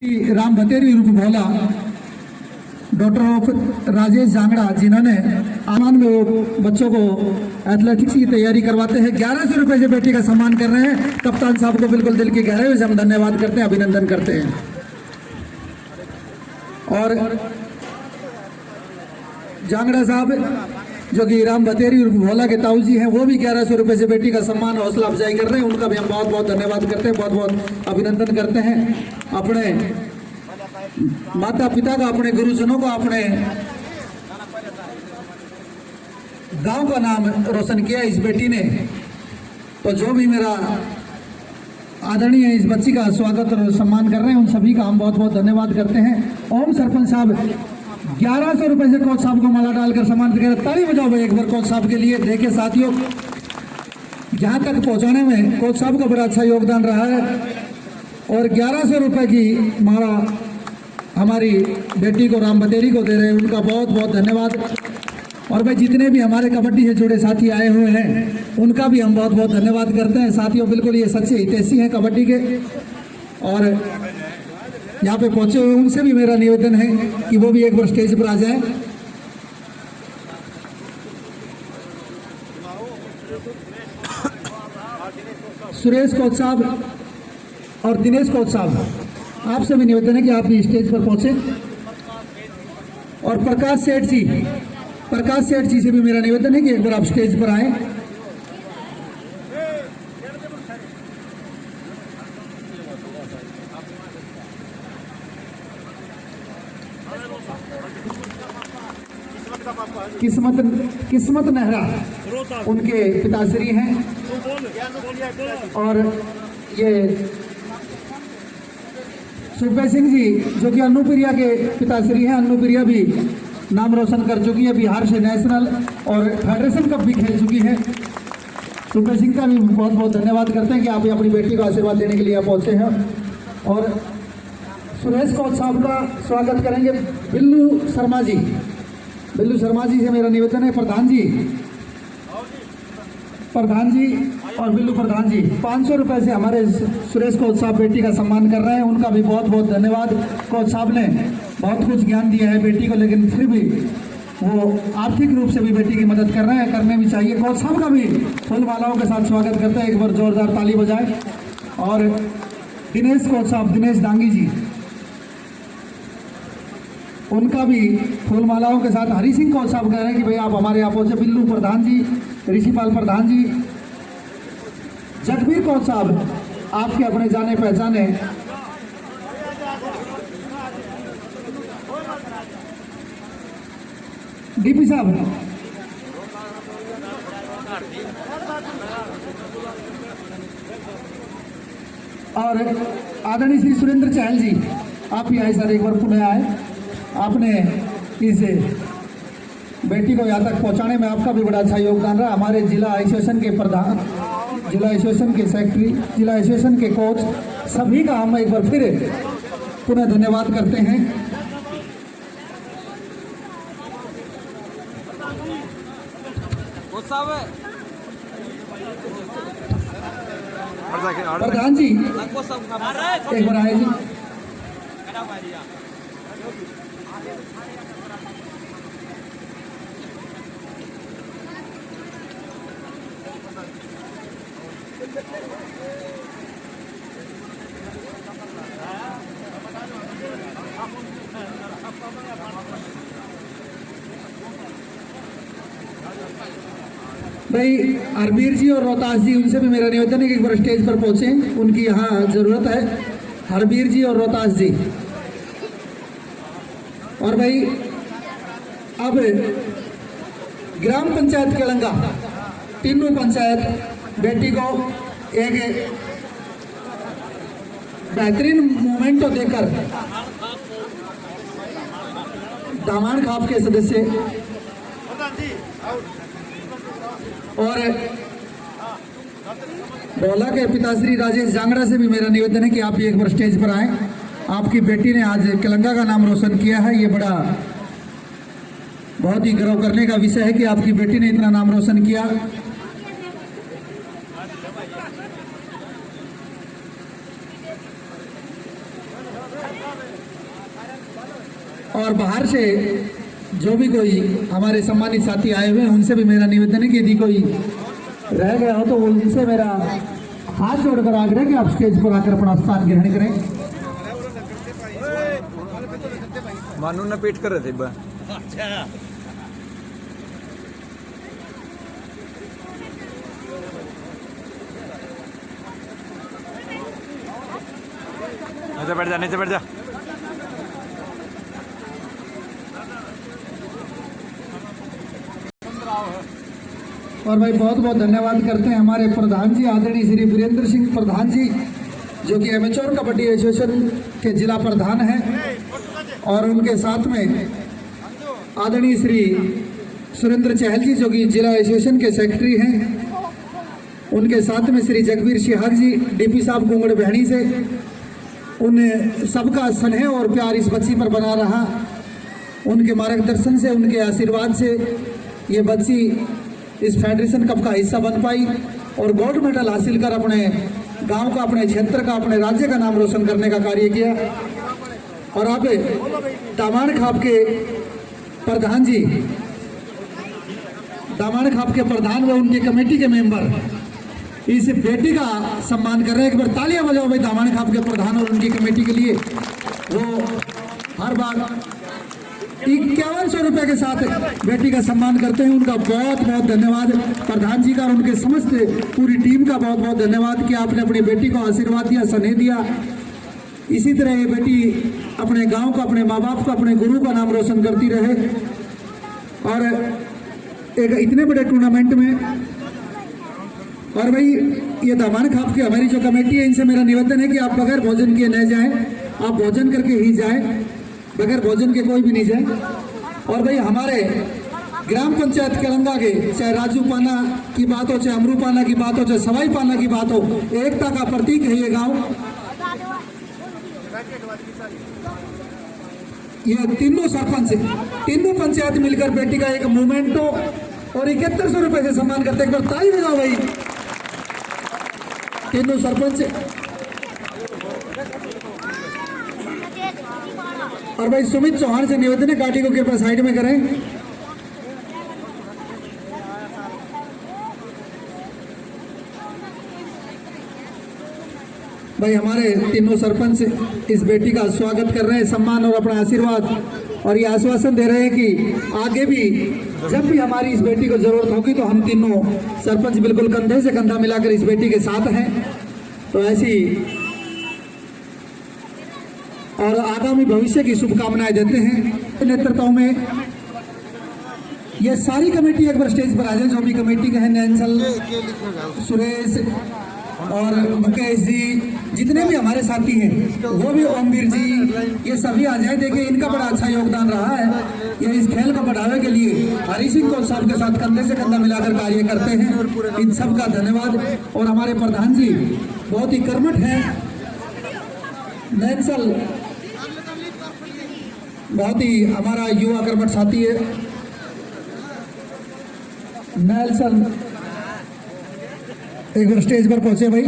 राम बतेरी उर्फ भोला doctor of Rajesh Jangra, जिन्होंने आमान में वो बच्चों को एथलेटिक्स की तैयारी करवाते हैं। 1100 रुपए से बेटी का सम्मान कर रहे हैं। कप्तान साहब को बिल्कुल दिल की गहराई से हम धन्यवाद करते हैं, अभिनंदन करते हैं। और जांगड़ा साहब जो कि राम बतेरी उर्फ भोला के ताऊ जी हैं, वो भी 1100 रुपए से बेटी का सम्मान हौसला अफजाई कर रहे हैं। उनका भी हम बहुत बहुत धन्यवाद करते हैं, बहुत बहुत अभिनंदन करते हैं। अपने माता पिता का, अपने गुरुजनों का, अपने गांव का नाम रोशन किया इस बेटी ने। तो जो भी मेरा आदरणीय इस बच्ची का स्वागत और सम्मान कर रहे हैं, उन सभी का हम बहुत बहुत धन्यवाद करते हैं। ओम सरपंच साहब 1100 रुपए से कोच साहब को माला डालकर सम्मानित कर, ताली बजाओ भाई एक बार कोच साहब के लिए। देखिए साथियों, यहाँ तक पहुँचाने में कोच साहब का बड़ा अच्छा योगदान रहा है। और 1100 रुपए की माला हमारी बेटी को, राम बतेरी को दे रहे हैं, उनका बहुत बहुत धन्यवाद। और भाई जितने भी हमारे कबड्डी से जुड़े साथी आए हुए हैं, उनका भी हम बहुत बहुत धन्यवाद करते हैं। साथियों, बिल्कुल ये सच्चे हितैषी हैं कबड्डी के, और यहाँ पे पहुंचे हुए उनसे भी मेरा निवेदन है कि वो भी एक बार स्टेज पर आ जाए। सुरेश कोच साहब और दिनेश कोच साहब, आपसे भी निवेदन है कि आप भी स्टेज पर पहुंचे। और प्रकाश सेठ जी से भी मेरा निवेदन है कि एक बार आप स्टेज पर आए। किस्मत नेहरा उनके पिताश्री हैं। और ये सुखबीर सिंह जी जो कि अन्नूप्रिया के पिताश्री हैं। अन्नूप्रिया भी नाम रोशन कर चुकी है, बिहार से नेशनल और फेडरेशन कप भी खेल चुकी है। सुखबीर सिंह का भी बहुत बहुत धन्यवाद करते हैं कि आप अपनी बेटी को आशीर्वाद देने के लिए आप पहुंचे हैं। और सुरेश कोच साहब का स्वागत करेंगे बिल्लू शर्मा जी से मेरा निवेदन है। प्रधान जी और बिल्लू प्रधान जी 500 रुपए से हमारे सुरेश कोच साहब बेटी का सम्मान कर रहे हैं। उनका भी बहुत बहुत धन्यवाद। कोच साहब ने बहुत कुछ ज्ञान दिया है बेटी को, लेकिन फिर भी वो आर्थिक रूप से भी बेटी की मदद कर रहे हैं, करने भी चाहिए। कोच साहब का भी फूल मालाओं के साथ स्वागत करते हैं, एक बार जोरदार ताली बजाए। और दिनेश कोच साहब, दिनेश दांगी जी, उनका भी फूल मालाओं के साथ। हरी सिंह कोच साहब कह रहे हैं कि भाई आप हमारे यहाँ पहुंचे। बिल्लू प्रधान जी, ऋषिपाल प्रधान जी, जगबीर कोच साहब आपके अपने जाने पहचाने। डीपी साहब, और आदरणीय श्री सुरेंद्र चहल जी, आप ही आए सर, एक बार पुनः आए। आपने इस बेटी को यहाँ तक पहुँचाने में आपका भी बड़ा अच्छा योगदान रहा। हमारे जिला एसोसिएशन के प्रधान, जिला एसोसिएशन के सेक्रेटरी, जिला एसोसिएशन के कोच, सभी का हम एक बार फिर पुनः धन्यवाद करते हैं। प्रधान जी एक बार आए जी। भाई हरबीर जी और रोहतास जी, उनसे भी मेरा निवेदन है कि एक बार स्टेज पर पहुंचे, उनकी यहाँ जरूरत है। हरबीर जी और रोहतास जी। और भाई अब ग्राम पंचायत केलंगा, तीनों पंचायत बेटी को एक बेहतरीन मोमेंट देकर दामान खाप के सदस्य और भोला के पिताश्री राजेश जांगड़ा से भी मेरा निवेदन है कि आप एक बार स्टेज पर आएं। आपकी बेटी ने आज केलंगा का नाम रोशन किया है। ये बड़ा बहुत ही गर्व करने का विषय है कि आपकी बेटी ने इतना नाम रोशन किया। और बाहर से जो भी कोई हमारे सम्मानित साथी आए हुए हैं उनसे भी मेरा निवेदन है कि यदि कोई रह गया हो तो उनसे मेरा हाथ जोड़कर आग्रह कि आप स्टेज पर आकर अपना स्थान ग्रहण करें। मानू ने पीट कर रहे थे बा। नीचे बैठ जा। और भाई बहुत बहुत धन्यवाद करते हैं हमारे प्रधान जी आदरणीय श्री वीरेंद्र सिंह प्रधान जी, जो कि एमेच्योर कबड्डी एसोसिएशन के जिला प्रधान हैं, और उनके साथ में आदरणीय श्री सुरेंद्र चहल जी, जो कि जिला एसोसिएशन के सेक्रेटरी हैं। उनके साथ में श्री जगवीर सिहाग जी, डीपी साहब कुंगड़ बहनी से। उन सबका स्नेह और प्यार इस बच्ची पर बना रहा। उनके मार्गदर्शन से, उनके आशीर्वाद से ये बच्ची इस फेडरेशन कप का हिस्सा बन पाई और गोल्ड मेडल हासिल कर अपने गांव का, अपने क्षेत्र का, अपने राज्य का नाम रोशन करने का कार्य किया। और अब दामाण खाप के प्रधान जी, दामाण खाप के प्रधान व उनके कमेटी के मेंबर इस बेटी का सम्मान कर रहे हैं। एक बार तालियां बजाओ भाई दामाण खाप के प्रधान और उनकी कमेटी के लिए। वो हर बार 5100 रुपये के साथ बेटी का सम्मान करते हैं। उनका बहुत बहुत धन्यवाद प्रधान जी का और उनके समस्त पूरी टीम का बहुत बहुत धन्यवाद कि आपने अपनी बेटी को आशीर्वाद दिया, स्नेह दिया। इसी तरह ये बेटी अपने गांव का, अपने माँ बाप का, अपने गुरु का नाम रोशन करती रहे। और एक इतने बड़े टूर्नामेंट में, और भाई ये दामाण खाप की हमारी जो कमेटी है, इनसे मेरा निवेदन है कि आप बगैर भोजन किए न जाएं, आप भोजन करके ही जाएं, बगैर भोजन के कोई भी नहीं जाए। और भाई हमारे ग्राम पंचायत केलंगा के, चाहे राजू पाना की बात हो, चाहे अमरू पाना की बात हो, चाहे सवाई पाना की बात हो, एकता का प्रतीक है ये गांव। ये तीनों सरपंच, तीनों पंचायत मिलकर बेटी का एक मोमेंटो और 7100 रुपए से सम्मान करते। एक बार ताली बजाओ भाई तीनों सरपंच। और भाई सुमित चौहान से निवेदन है गाड़ी को कृपया साइड में करें। भाई हमारे तीनों सरपंच इस बेटी का स्वागत कर रहे हैं, सम्मान और अपना आशीर्वाद, और ये आश्वासन दे रहे हैं कि आगे भी जब भी हमारी इस बेटी को जरूरत होगी तो हम तीनों सरपंच बिल्कुल कंधे से कंधा मिलाकर इस बेटी के साथ हैं। तो ऐसी और आगामी भविष्य की शुभकामनाएं देते हैं। नेतृत्व में ये सारी कमेटी एक बार स्टेज पर आ जाए, जो भी कमेटी के हैं, नैंसल, सुरेश और मुकेश जी, जितने भी हमारे साथी हैं, वो भी ओमवीर जी, ये सभी आ जाए। देखिए इनका बड़ा अच्छा योगदान रहा है। ये इस खेल को बढ़ावे के लिए हरी सिंह को साहब के साथ कंधे से कंधा मिलाकर कार्य करते हैं। इन सब का धन्यवाद। और हमारे प्रधान जी बहुत ही कर्मठ हैं। नैंसल बहुत ही हमारा युवा कर्मठ साथी है। नेल्सन एक बार स्टेज पर पहुंचे भाई।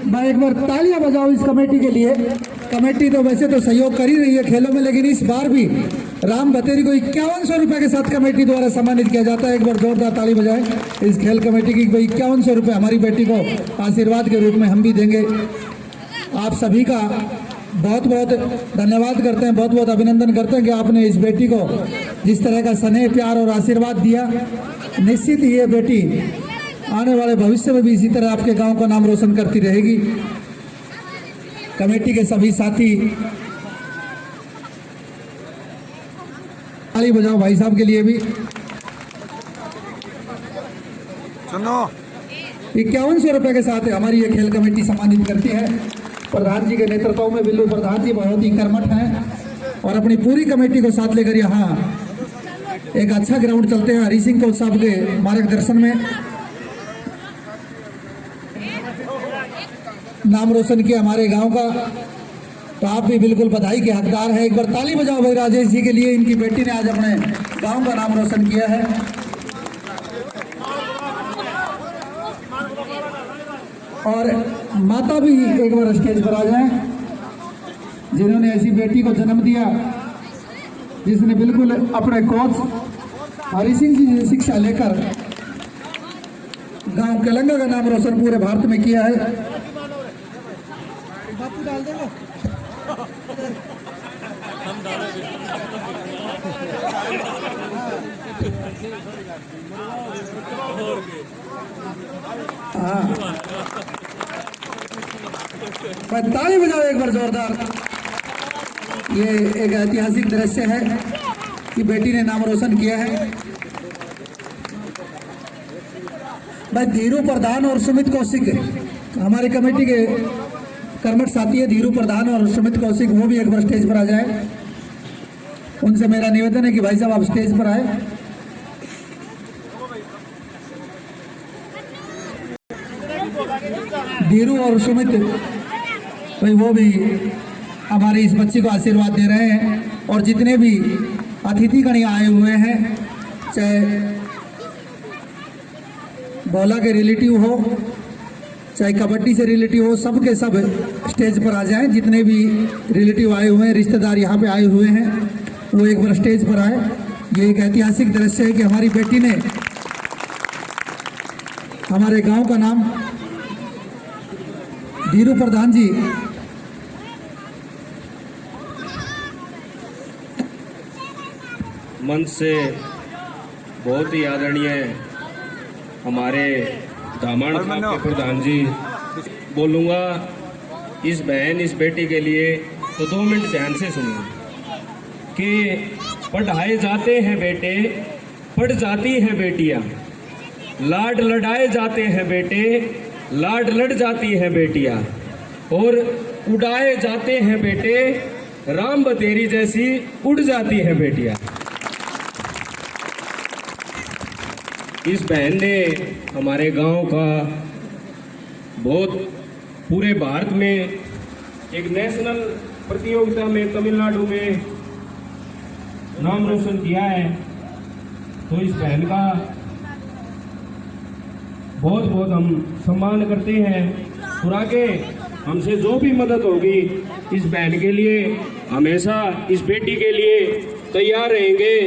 भाई एक बार तालियां बजाओ इस कमेटी के लिए। कमेटी तो वैसे तो सहयोग कर ही रही है खेलों में, लेकिन इस बार भी राम बतेरी को 5100 रुपए के साथ कमेटी द्वारा सम्मानित किया जाता है। एक बार जोरदार ताली बजाएं इस खेल कमेटी की। 5100 रुपए हमारी बेटी को आशीर्वाद के रूप में हम भी देंगे। आप सभी का बहुत बहुत धन्यवाद करते हैं, बहुत बहुत अभिनंदन करते हैं कि आपने इस बेटी को जिस तरह का स्नेह, प्यार और आशीर्वाद दिया। निश्चित ही ये बेटी आने वाले भविष्य में भी इसी तरह आपके गांव का नाम रोशन करती रहेगी। कमेटी के सभी साथी ताली बजाओ भाई साहब के लिए भी। सुनो 5100 रुपए के साथ हमारी ये खेल कमेटी सम्मानित करती है। प्रधान जी के नेतृत्व में बिल्लू प्रधान जी बहुत ही कर्मठ हैं और अपनी पूरी कमेटी को साथ लेकर यहाँ एक अच्छा ग्राउंड चलते हैं हरी सिंह को साहब के मार्गदर्शन में। नाम रोशन किया हमारे गांव का, तो आप भी बिल्कुल बधाई के हकदार हैं। एक बार ताली बजाओ भाई राजेश जी के लिए, इनकी बेटी ने आज अपने गांव का नाम रोशन किया है। और माता भी एक बार स्टेज पर आ जाए, जिन्होंने ऐसी बेटी को जन्म दिया, जिसने बिल्कुल अपने कोच हरि सिंह जी से शिक्षा लेकर गांव केलंगा का नाम रोशन पूरे भारत में किया है। बापू डाल देंगे। हाँ, ताली बजाओ एक बार जोरदार। ये एक ऐतिहासिक दृश्य है कि बेटी ने नाम रोशन किया है। भाई धीरू प्रधान और सुमित कौशिक हमारी कमेटी के कर्मठ साथी है, धीरू प्रधान और सुमित कौशिक, वो भी एक बार स्टेज पर आ जाए। उनसे मेरा निवेदन है कि भाई साहब आप स्टेज पर आए। धीरू और सुमित भाई वो भी हमारी इस बच्ची को आशीर्वाद दे रहे हैं। और जितने भी अतिथिगण आए हुए हैं, चाहे बोला के रिलेटिव हो, चाहे कबड्डी से रिलेटिव हो, सब के सब स्टेज पर आ जाएं। जितने भी रिलेटिव आए हुए हैं, रिश्तेदार यहाँ पे आए हुए हैं, वो एक बार स्टेज पर आए। ये एक ऐतिहासिक दृश्य है कि हमारी बेटी ने हमारे गांव का नाम, धीरू प्रधान जी मंच से बहुत ही आदरणीय हमारे दामन खाप के प्रधान जी, बोलूँगा इस बहन इस बेटी के लिए तो 2 मिनट ध्यान से सुनिए कि पढ़ाए जाते हैं बेटे, पढ़ जाती हैं बेटियाँ, लाड लड़ाए जाते हैं बेटे, लाड लड़ जाती हैं बेटियाँ, और उड़ाए जाते हैं बेटे, राम बतेरी जैसी उड़ जाती हैं बेटियाँ। इस बहन ने हमारे गांव का बहुत पूरे भारत में एक नेशनल प्रतियोगिता में तमिलनाडु में नाम रोशन किया है। तो इस बहन का बहुत बहुत हम सम्मान करते हैं और आगे हमसे जो भी मदद होगी इस बहन के लिए हमेशा, इस बेटी के लिए तैयार रहेंगे।